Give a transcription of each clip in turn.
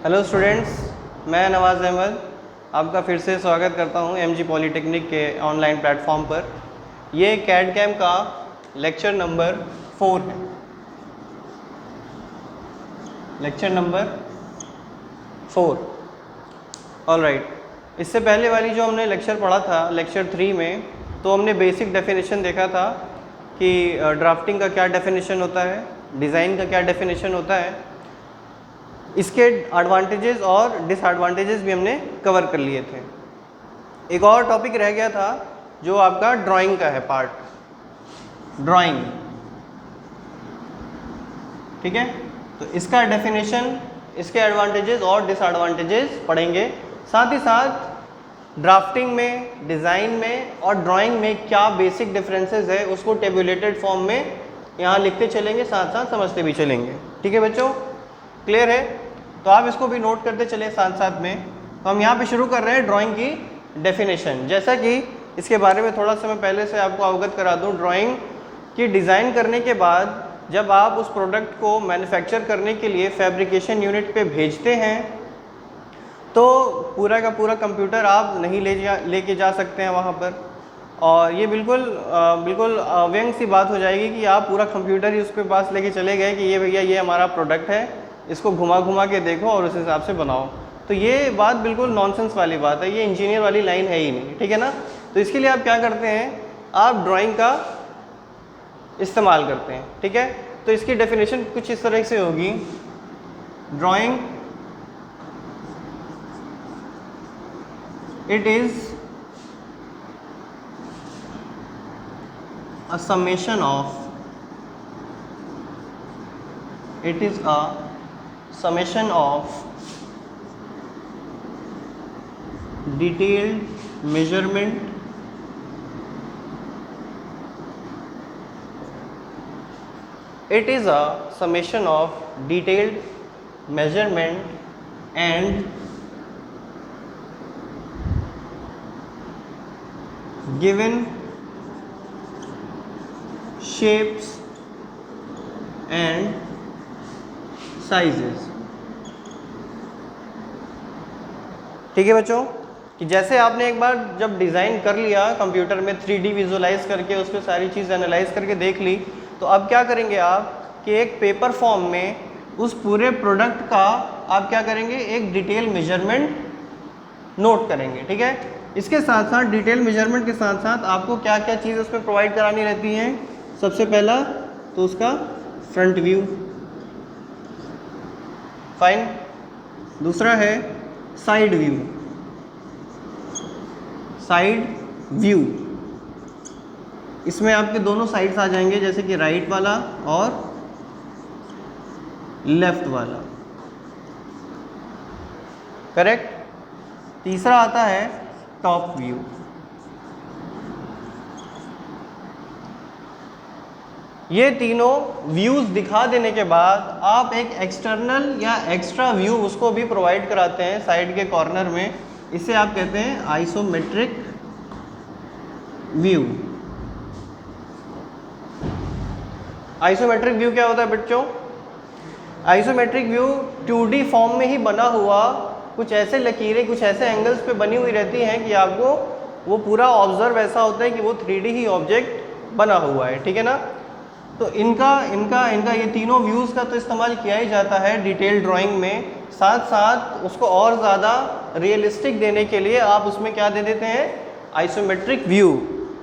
Hello students, मैं नवाज़ अहमद आपका फिर से स्वागत करता हूं एमजी पॉलीटेक्निक के ऑनलाइन प्लेटफॉर्म पर। ये कैड कैम का लेक्चर नंबर 4 है। Lecture number 4। ऑलराइट, इससे पहले वाली जो हमने लेक्चर पढ़ा था लेक्चर 3 में, तो हमने बेसिक डेफिनेशन देखा था कि ड्राफ्टिंग का क्या डेफिनेशन होता है, डिज़ाइन का क्या डेफिनेशन होता है, इसके एडवांटेजेस और डिसएडवांटेजेस भी हमने कवर कर लिए थे। एक और टॉपिक रह गया था जो आपका ड्राइंग का है पार्ट, ड्राइंग। ठीक है, तो इसका डेफिनेशन, इसके एडवांटेजेस और डिसएडवांटेजेस पढ़ेंगे। साथ ही साथ ड्राफ्टिंग में, डिज़ाइन में और ड्राइंग में क्या बेसिक डिफरेंसेस है उसको टेबुलेटेड फॉर्म में यहाँ लिखते चलेंगे, साथ साथ समझते भी चलेंगे। ठीक है बच्चों, क्लियर है? तो आप इसको भी नोट करते चले साथ साथ में। तो हम यहाँ पे शुरू कर रहे हैं ड्राइंग की डेफिनेशन। जैसा कि इसके बारे में थोड़ा सा मैं पहले से आपको अवगत करा दूँ, ड्राइंग की डिज़ाइन करने के बाद जब आप उस प्रोडक्ट को मैन्युफैक्चर करने के लिए फैब्रिकेशन यूनिट पे भेजते हैं तो पूरा का पूरा कंप्यूटर आप नहीं लेके जा सकते हैं वहाँ पर। और ये बिल्कुल व्यंग सी बात हो जाएगी कि आप पूरा कंप्यूटर ही उसके पास लेके चले गए कि ये भैया ये हमारा प्रोडक्ट है, इसको घुमा घुमा के देखो और उस हिसाब से बनाओ। तो ये बात बिल्कुल नॉनसेंस वाली बात है, ये इंजीनियर वाली लाइन है ही नहीं। ठीक है ना? तो इसके लिए आप क्या करते हैं, आप ड्राइंग का इस्तेमाल करते हैं। ठीक है, तो इसकी डेफिनेशन कुछ इस तरह से होगी, drawing it is a summation of detailed measurement and given shapes and sizes। ठीक है बच्चों, कि जैसे आपने एक बार जब डिज़ाइन कर लिया कंप्यूटर में 3D विजुलाइज करके, उस पर सारी चीज़ एनालाइज करके देख ली, तो अब क्या करेंगे आप कि एक पेपर फॉर्म में उस पूरे प्रोडक्ट का आप क्या करेंगे, एक डिटेल मेजरमेंट नोट करेंगे। ठीक है, इसके साथ साथ डिटेल मेजरमेंट के साथ साथ आपको क्या क्या चीज़ उसमें प्रोवाइड करानी रहती हैं। सबसे पहला तो उसका फ्रंट व्यू, फाइन। दूसरा है साइड व्यू, इसमें आपके दोनों साइड्स आ जाएंगे, जैसे कि राइट वाला और लेफ्ट वाला, करेक्ट। तीसरा आता है टॉप व्यू। ये तीनों व्यूज़ दिखा देने के बाद आप एक एक्सटर्नल या एक्स्ट्रा व्यू उसको भी प्रोवाइड कराते हैं साइड के कॉर्नर में। इसे आप कहते हैं आइसोमेट्रिक व्यू। आइसोमेट्रिक व्यू क्या होता है बच्चों? आइसोमेट्रिक व्यू 2D फॉर्म में ही बना हुआ, कुछ ऐसे लकीरें, कुछ ऐसे एंगल्स पे बनी हुई रहती हैं कि आपको वो पूरा ऑब्जर्व ऐसा होता है कि वो 3D ही ऑब्जेक्ट बना हुआ है। ठीक है ना? तो इनका ये तीनों व्यूज़ का तो इस्तेमाल किया ही जाता है डिटेल ड्राइंग में। साथ साथ उसको और ज़्यादा रियलिस्टिक देने के लिए आप उसमें क्या दे देते हैं, आइसोमेट्रिक व्यू,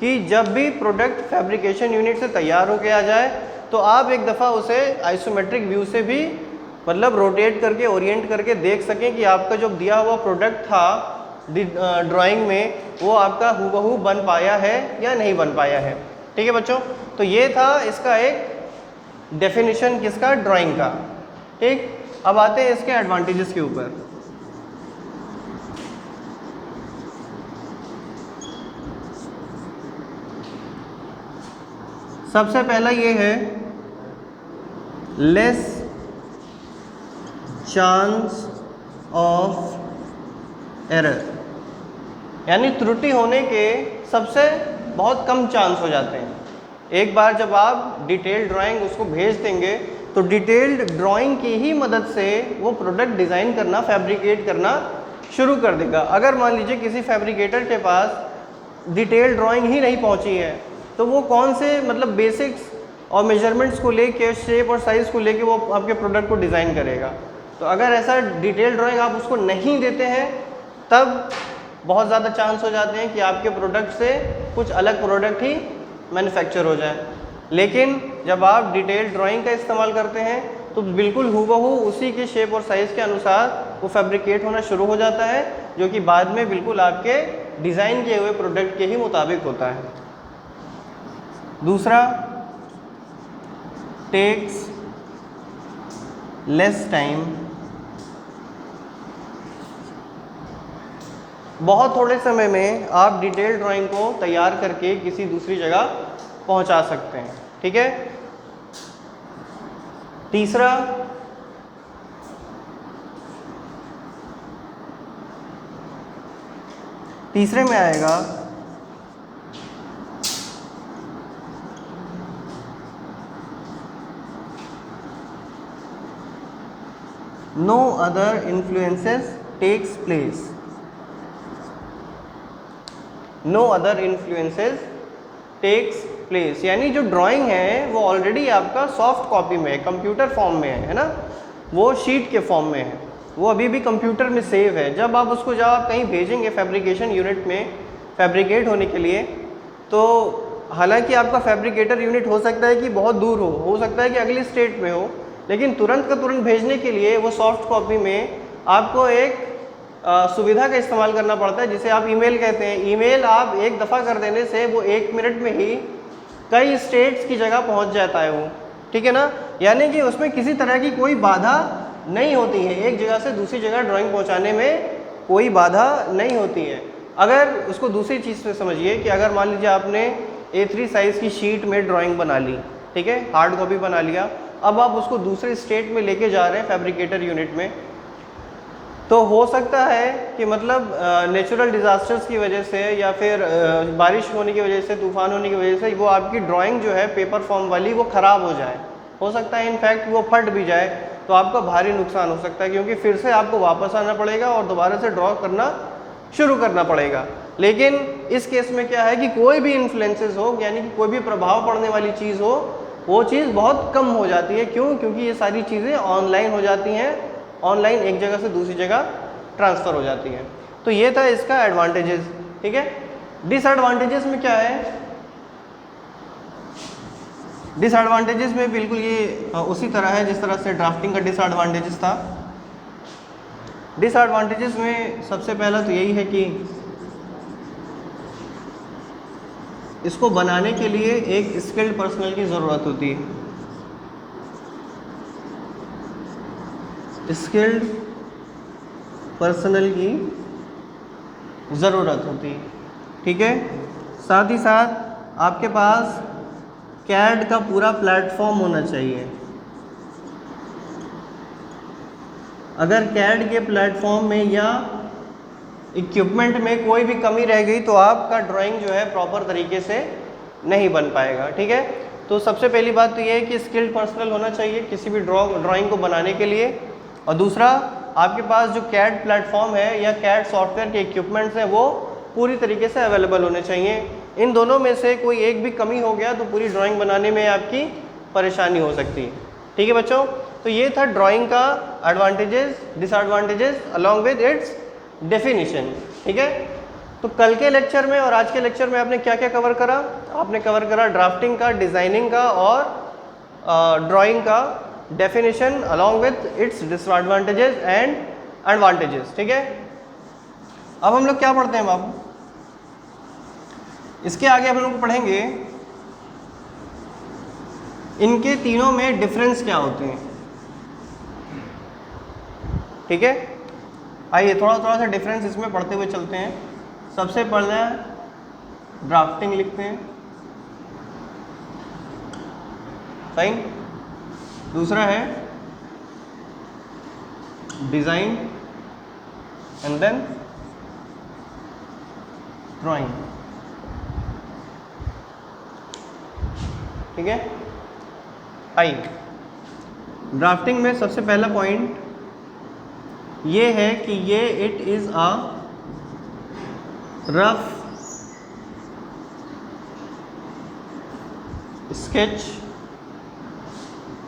कि जब भी प्रोडक्ट फैब्रिकेशन यूनिट से तैयार होके आ जाए तो आप एक दफ़ा उसे आइसोमेट्रिक व्यू से भी मतलब रोटेट करके, ओरिएंट करके देख सकें कि आपका जो दिया हुआ प्रोडक्ट था ड्राइंग में वो आपका हूबहू बन पाया है या नहीं बन पाया है। ठीक है बच्चों, तो ये था इसका एक डेफिनेशन किसका, ड्राइंग का। ठीक, अब आते हैं इसके एडवांटेजेस के ऊपर। सबसे पहला ये है लेस चांस ऑफ एरर, यानी त्रुटि होने के सबसे बहुत कम चांस हो जाते हैं। एक बार जब आप डिटेल ड्राइंग उसको भेज देंगे तो डिटेल्ड ड्राइंग की ही मदद से वो प्रोडक्ट डिज़ाइन करना, फैब्रिकेट करना शुरू कर देगा। अगर मान लीजिए किसी फैब्रिकेटर के पास डिटेल ड्राइंग ही नहीं पहुंची है तो वो कौन से मतलब बेसिक्स और मेजरमेंट्स को लेके, शेप और साइज़ को लेके वो आपके प्रोडक्ट को डिज़ाइन करेगा। तो अगर ऐसा डिटेल ड्राइंग आप उसको नहीं देते हैं तब बहुत ज़्यादा चांस हो जाते हैं कि आपके प्रोडक्ट से कुछ अलग प्रोडक्ट ही मैन्युफैक्चर हो जाए। लेकिन जब आप डिटेल ड्राइंग का इस्तेमाल करते हैं तो बिल्कुल हूबहू उसी के शेप और साइज़ के अनुसार वो फैब्रिकेट होना शुरू हो जाता है, जो कि बाद में बिल्कुल आपके डिज़ाइन किए हुए प्रोडक्ट के ही मुताबिक होता है। दूसरा, टेक्स लेस टाइम। बहुत थोड़े समय में आप डिटेल ड्राइंग को तैयार करके किसी दूसरी जगह पहुंचा सकते हैं। ठीक है। तीसरा, तीसरे में आएगा no other influences takes place. No other influences takes place, यानी जो ड्राइंग है वो ऑलरेडी आपका सॉफ्ट कॉपी में है, कंप्यूटर फॉर्म में है ना, वो शीट के फॉर्म में है, वो अभी भी कंप्यूटर में सेव है। जब आप उसको जब आप कहीं भेजेंगे फैब्रिकेशन यूनिट में फैब्रिकेट होने के लिए, तो हालांकि आपका फैब्रिकेटर यूनिट हो सकता है कि बहुत दूर हो सकता है कि अगली स्टेट में हो, लेकिन तुरंत का तुरंत भेजने के लिए वो सॉफ्ट कॉपी में आपको एक सुविधा का इस्तेमाल करना पड़ता है जिसे आप ईमेल कहते हैं। ईमेल आप एक दफ़ा कर देने से वो 1 मिनट में ही कई स्टेट्स की जगह पहुंच जाता है वो, ठीक है ना। यानी कि उसमें किसी तरह की कोई बाधा नहीं होती है, एक जगह से दूसरी जगह ड्राइंग पहुंचाने में कोई बाधा नहीं होती है। अगर उसको दूसरी चीज़ से समझिए कि अगर मान लीजिए आपने A3 साइज़ की शीट में ड्राइंग बना ली, ठीक है, हार्ड कॉपी बना लिया, अब आप उसको दूसरे स्टेट में लेके जा रहे हैं फैब्रिकेटर यूनिट में, तो हो सकता है कि मतलब नेचुरल डिज़ास्टर्स की वजह से या फिर बारिश होने की वजह से, तूफान होने की वजह से वो आपकी ड्राइंग जो है पेपर फॉर्म वाली वो ख़राब हो जाए, हो सकता है इनफैक्ट वो फट भी जाए, तो आपका भारी नुकसान हो सकता है, क्योंकि फिर से आपको वापस आना पड़ेगा और दोबारा से ड्रॉ करना शुरू करना पड़ेगा। लेकिन इस केस में क्या है कि कोई भी इन्फ्लुएंसेस हो, यानी कि कोई भी प्रभाव पड़ने वाली चीज़ हो, वो चीज़ बहुत कम हो जाती है। क्यों? क्योंकि ये सारी चीज़ें ऑनलाइन हो जाती हैं, ऑनलाइन एक जगह से दूसरी जगह ट्रांसफ़र हो जाती है। तो ये था इसका एडवांटेजेस, ठीक है। डिसएडवांटेजेस में क्या है? डिसएडवांटेजेस में बिल्कुल ये उसी तरह है जिस तरह से ड्राफ्टिंग का डिसएडवांटेजेस था। डिसएडवांटेजेस में सबसे पहला तो यही है कि इसको बनाने के लिए एक स्किल्ड पर्सनल की ज़रूरत होती है, स्किल्ड पर्सनल की ज़रूरत होती है, ठीक है। साथ ही साथ आपके पास कैड का पूरा प्लेटफॉर्म होना चाहिए। अगर कैड के प्लेटफॉर्म में या इक्विपमेंट में कोई भी कमी रह गई तो आपका ड्राइंग जो है प्रॉपर तरीके से नहीं बन पाएगा, ठीक है। तो सबसे पहली बात तो ये है कि स्किल्ड पर्सनल होना चाहिए किसी भी ड्राइंग को बनाने के लिए। और दूसरा, आपके पास जो कैड प्लेटफॉर्म है या कैड सॉफ्टवेयर के इक्विपमेंट्स हैं वो पूरी तरीके से अवेलेबल होने चाहिए। इन दोनों में से कोई एक भी कमी हो गया तो पूरी ड्राइंग बनाने में आपकी परेशानी हो सकती है, ठीक है बच्चों। तो ये था ड्राइंग का advantages, disadvantages along with its definition, ठीक है। तो कल के लेक्चर में और आज के लेक्चर में आपने क्या क्या कवर करा? आपने कवर करा ड्राफ्टिंग का, डिज़ाइनिंग का और ड्राइंग का definition along with its disadvantages and advantages, ठीक है। अब हम लोग क्या पढ़ते हैं बाबू? इसके आगे हम लोग पढ़ेंगे इनके तीनों में डिफरेंस क्या होते हैं, ठीक है। आइए थोड़ा थोड़ा सा डिफरेंस इसमें पढ़ते हुए चलते हैं। सबसे पहले ड्राफ्टिंग लिखते हैं, फाइन। दूसरा है डिज़ाइन एंड देन ड्राइंग, ठीक है। आइए ड्राफ्टिंग में सबसे पहला पॉइंट ये है कि ये it is a rough sketch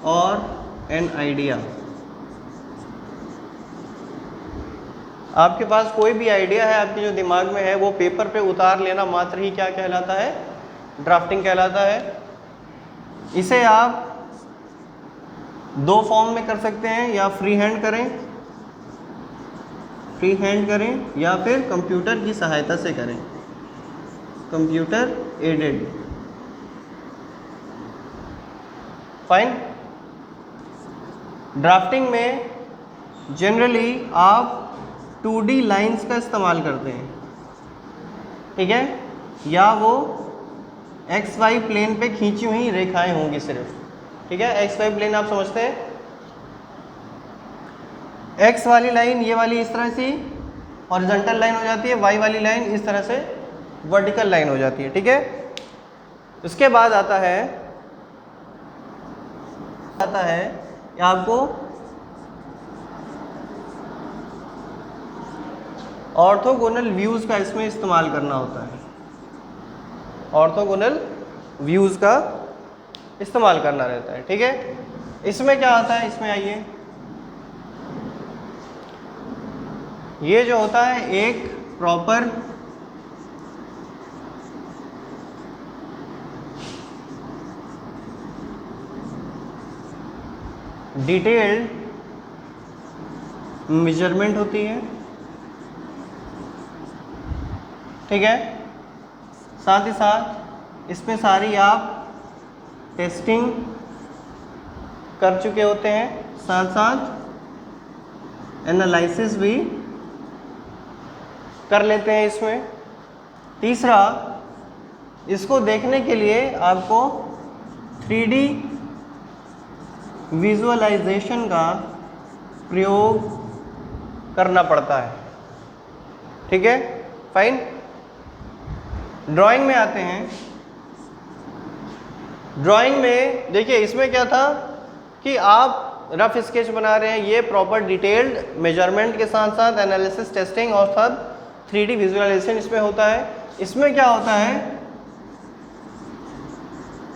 और एन आइडिया। आपके पास कोई भी आइडिया है आपके जो दिमाग में है वो पेपर पे उतार लेना मात्र ही क्या कहलाता है, ड्राफ्टिंग कहलाता है। इसे आप दो फॉर्म में कर सकते हैं, या फ्री हैंड करें या फिर कंप्यूटर की सहायता से करें, कंप्यूटर एडेड। फाइन। ड्राफ्टिंग में जनरली आप 2D लाइंस का इस्तेमाल करते हैं, ठीक है, या वो XY प्लेन पे खींची हुई रेखाएं होंगी सिर्फ, ठीक है। XY प्लेन आप समझते हैं, X वाली लाइन ये वाली इस तरह से हॉरिजॉन्टल लाइन हो जाती है, Y वाली लाइन इस तरह से वर्टिकल लाइन हो जाती है, ठीक है। उसके बाद आता है आपको ऑर्थोगोनल व्यूज़ का इसमें इस्तेमाल करना होता है, ऑर्थोगोनल व्यूज़ का इस्तेमाल करना रहता है, ठीक है। इसमें क्या आता है, इसमें आइए, ये जो होता है एक प्रॉपर डिटेल्ड मेजरमेंट होती है, ठीक है। साथ ही साथ इसमें सारी आप टेस्टिंग कर चुके होते हैं, साथ साथ एनालिसिस भी कर लेते हैं इसमें। तीसरा, इसको देखने के लिए आपको 3D विजुअलाइजेशन का प्रयोग करना पड़ता है, ठीक है। फाइन। ड्राइंग में आते हैं। ड्राइंग में देखिए इसमें क्या था कि आप रफ स्केच बना रहे हैं, ये प्रॉपर डिटेल्ड मेजरमेंट के साथ साथ एनालिसिस, टेस्टिंग और सब 3D विजुअलाइजेशन इसमें होता है। इसमें क्या होता है,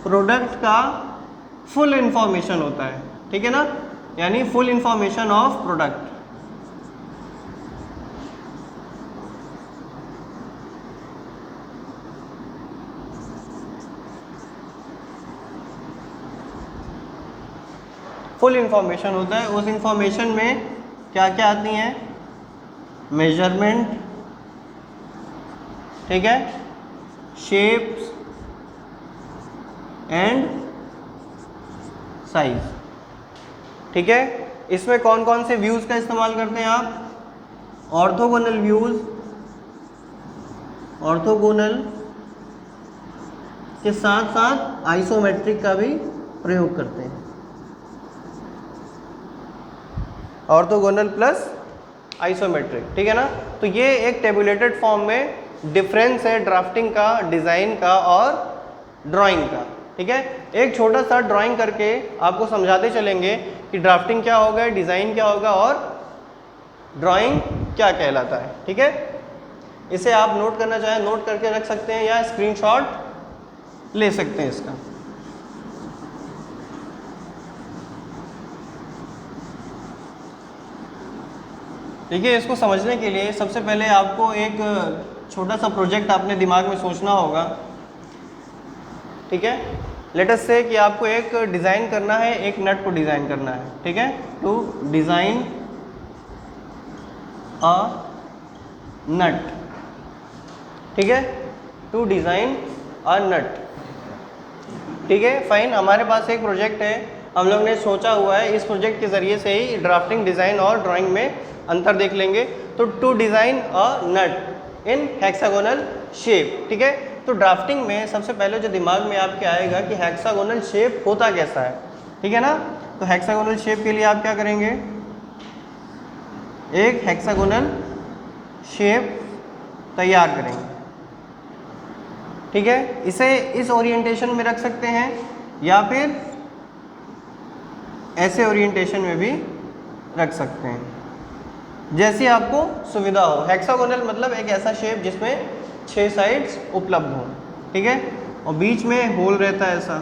प्रोडक्ट का फुल इंफॉर्मेशन होता है, ठीक है ना, यानी full information of product. Full information होता है। उस इंफॉर्मेशन में क्या क्या आती हैं, मेजरमेंट, ठीक है, शेप्स एंड साइज, ठीक है। इसमें कौन कौन से व्यूज़ का इस्तेमाल करते हैं आप, ऑर्थोगोनल व्यूज़, ऑर्थोगोनल के साथ साथ आइसोमेट्रिक का भी प्रयोग करते हैं, ऑर्थोगोनल प्लस आइसोमेट्रिक, ठीक है ना। तो ये एक टेबुलेटेड फॉर्म में डिफरेंस है ड्राफ्टिंग का, डिज़ाइन का और ड्राइंग का, ठीक है। एक छोटा सा ड्राइंग करके आपको समझाते चलेंगे कि ड्राफ्टिंग क्या होगा, डिज़ाइन क्या होगा और ड्राइंग क्या कहलाता है, ठीक है। इसे आप नोट करना चाहें नोट करके रख सकते हैं या स्क्रीनशॉट ले सकते हैं इसका। देखिए इसको समझने के लिए सबसे पहले आपको एक छोटा सा प्रोजेक्ट अपने दिमाग में सोचना होगा, ठीक है। लेट अस से कि आपको एक डिज़ाइन करना है, एक नट को डिज़ाइन करना है, ठीक है। टू डिज़ाइन अ नट, ठीक है, टू डिज़ाइन अ नट, ठीक है। फाइन। हमारे पास एक प्रोजेक्ट है, हम लोग ने सोचा हुआ है, इस प्रोजेक्ट के ज़रिए से ही ड्राफ्टिंग, डिज़ाइन और ड्राइंग में अंतर देख लेंगे। तो to design a nut in hexagonal shape, ठीक है। तो ड्राफ्टिंग में सबसे पहले जो दिमाग में आपके आएगा कि हेक्सागोनल शेप होता कैसा है, ठीक है ना। तो हेक्सागोनल शेप के लिए आप क्या करेंगे, एक हेक्सागोनल शेप तैयार करेंगे, ठीक है। इसे इस ओरिएंटेशन में रख सकते हैं या फिर ऐसे ओरिएंटेशन में भी रख सकते हैं, जैसी आपको सुविधा हो। हेक्सागोनल मतलब एक ऐसा शेप जिसमें 6 साइड्स उपलब्ध हों, ठीक है, और बीच में होल रहता है ऐसा,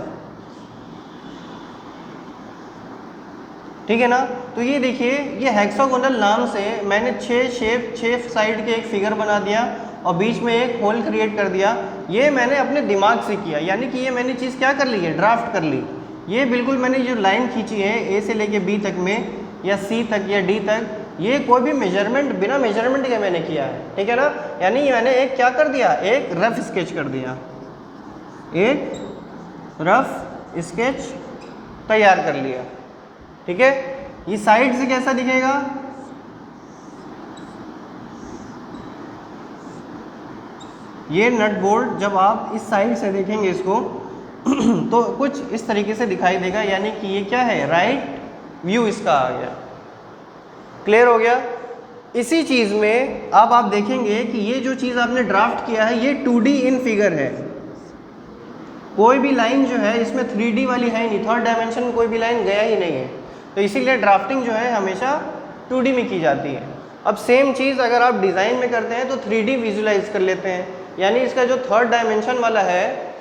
ठीक है ना। तो ये देखिए, ये हेक्सागोनल नाम से मैंने 6 साइड के एक फिगर बना दिया और बीच में एक होल क्रिएट कर दिया। ये मैंने अपने दिमाग से किया, यानी कि ये मैंने चीज़ क्या कर ली है, ड्राफ्ट कर ली। ये बिल्कुल मैंने जो लाइन खींची है ए से लेके बी तक में, या सी तक या डी तक, ये कोई भी मेजरमेंट, बिना मेजरमेंट के मैंने किया है, ठीक है ना। यानी मैंने एक क्या कर दिया, एक रफ स्केच कर दिया, एक रफ स्केच तैयार कर लिया, ठीक है। ये साइड से कैसा दिखेगा, ये नट बोल्ट जब आप इस साइड से देखेंगे इसको तो कुछ इस तरीके से दिखाई देगा, यानी कि ये क्या है, राइट व्यू इसका आ गया। क्लियर हो गया। इसी चीज़ में अब आप देखेंगे कि ये जो चीज़ आपने ड्राफ्ट किया है ये 2D इन फिगर है। कोई भी लाइन जो है इसमें 3D वाली है ही नहीं, थर्ड डायमेंशन में कोई भी लाइन गया ही नहीं है, तो इसीलिए ड्राफ्टिंग जो है हमेशा 2D में की जाती है। अब सेम चीज़ अगर आप डिज़ाइन में करते हैं तो 3D विजुलाइज कर लेते हैं, यानी इसका जो थर्ड डायमेंशन वाला है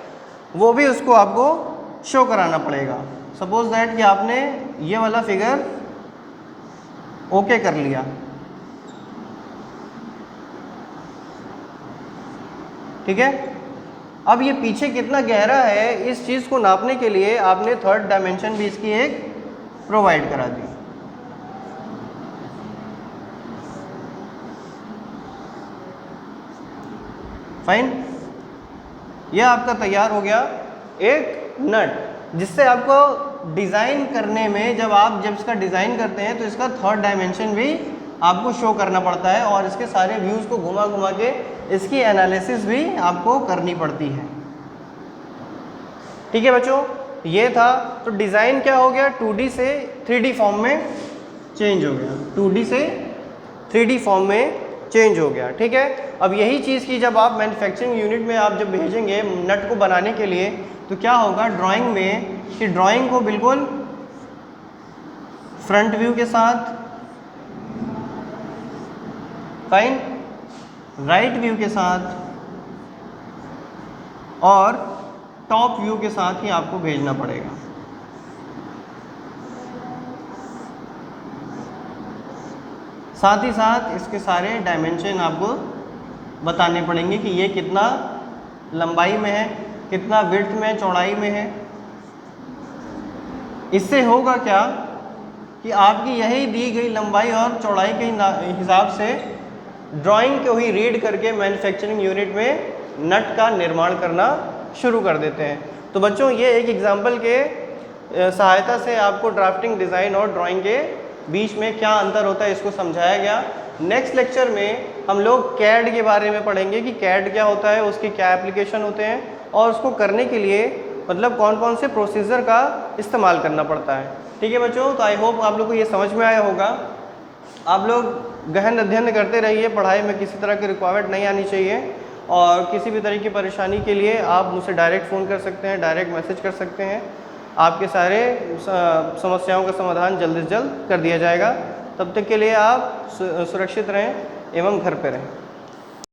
वो भी उसको आपको शो कराना पड़ेगा। सपोज दैट कि आपने ये वाला फिगर ओके कर लिया, ठीक है। अब ये पीछे कितना गहरा है इस चीज़ को नापने के लिए आपने थर्ड डायमेंशन भी इसकी एक प्रोवाइड करा दी। फाइन, यह आपका तैयार हो गया एक नट, जिससे आपको डिज़ाइन करने में जब इसका डिज़ाइन करते हैं तो इसका थर्ड डायमेंशन भी आपको शो करना पड़ता है और इसके सारे व्यूज़ को घुमा घुमा के इसकी एनालिसिस भी आपको करनी पड़ती है, ठीक है बच्चों। ये था, तो डिज़ाइन क्या हो गया, 2D से 3D फॉर्म में चेंज हो गया, 2D से 3D फॉर्म में चेंज हो गया, ठीक है। अब यही चीज़ की जब आप मैन्युफैक्चरिंग यूनिट में आप जब भेजेंगे नट को बनाने के लिए, तो क्या होगा ड्राइंग में कि ड्राइंग को बिल्कुल फ्रंट व्यू के साथ, फाइन, राइट व्यू के साथ और टॉप व्यू के साथ ही आपको भेजना पड़ेगा। साथ ही साथ इसके सारे डायमेंशन आपको बताने पड़ेंगे कि ये कितना लंबाई में है, कितना विड्थ में, चौड़ाई में है। इससे होगा क्या कि आपकी यही दी गई लंबाई और चौड़ाई के हिसाब से ड्राइंग को ही रीड करके मैन्युफैक्चरिंग यूनिट में नट का निर्माण करना शुरू कर देते हैं। तो बच्चों ये एक एग्जाम्पल के सहायता से आपको ड्राफ्टिंग, डिज़ाइन और ड्राइंग के बीच में क्या अंतर होता है इसको समझाया गया। नेक्स्ट लेक्चर में हम लोग कैड के बारे में पढ़ेंगे कि कैड क्या होता है, उसके क्या एप्लीकेशन होते हैं और उसको करने के लिए मतलब कौन कौन से प्रोसीजर का इस्तेमाल करना पड़ता है, ठीक है बच्चों। तो आई होप आप लोग को ये समझ में आया होगा। आप लोग गहन अध्ययन करते रहिए, पढ़ाई में किसी तरह की रिक्वायरमेंट नहीं आनी चाहिए और किसी भी तरह की परेशानी के लिए आप मुझसे डायरेक्ट फ़ोन कर सकते हैं, डायरेक्ट मैसेज कर सकते हैं। आपके सारे समस्याओं का समाधान जल्द से जल्द कर दिया जाएगा। तब तक के लिए आप सुरक्षित रहें एवं घर पे रहें।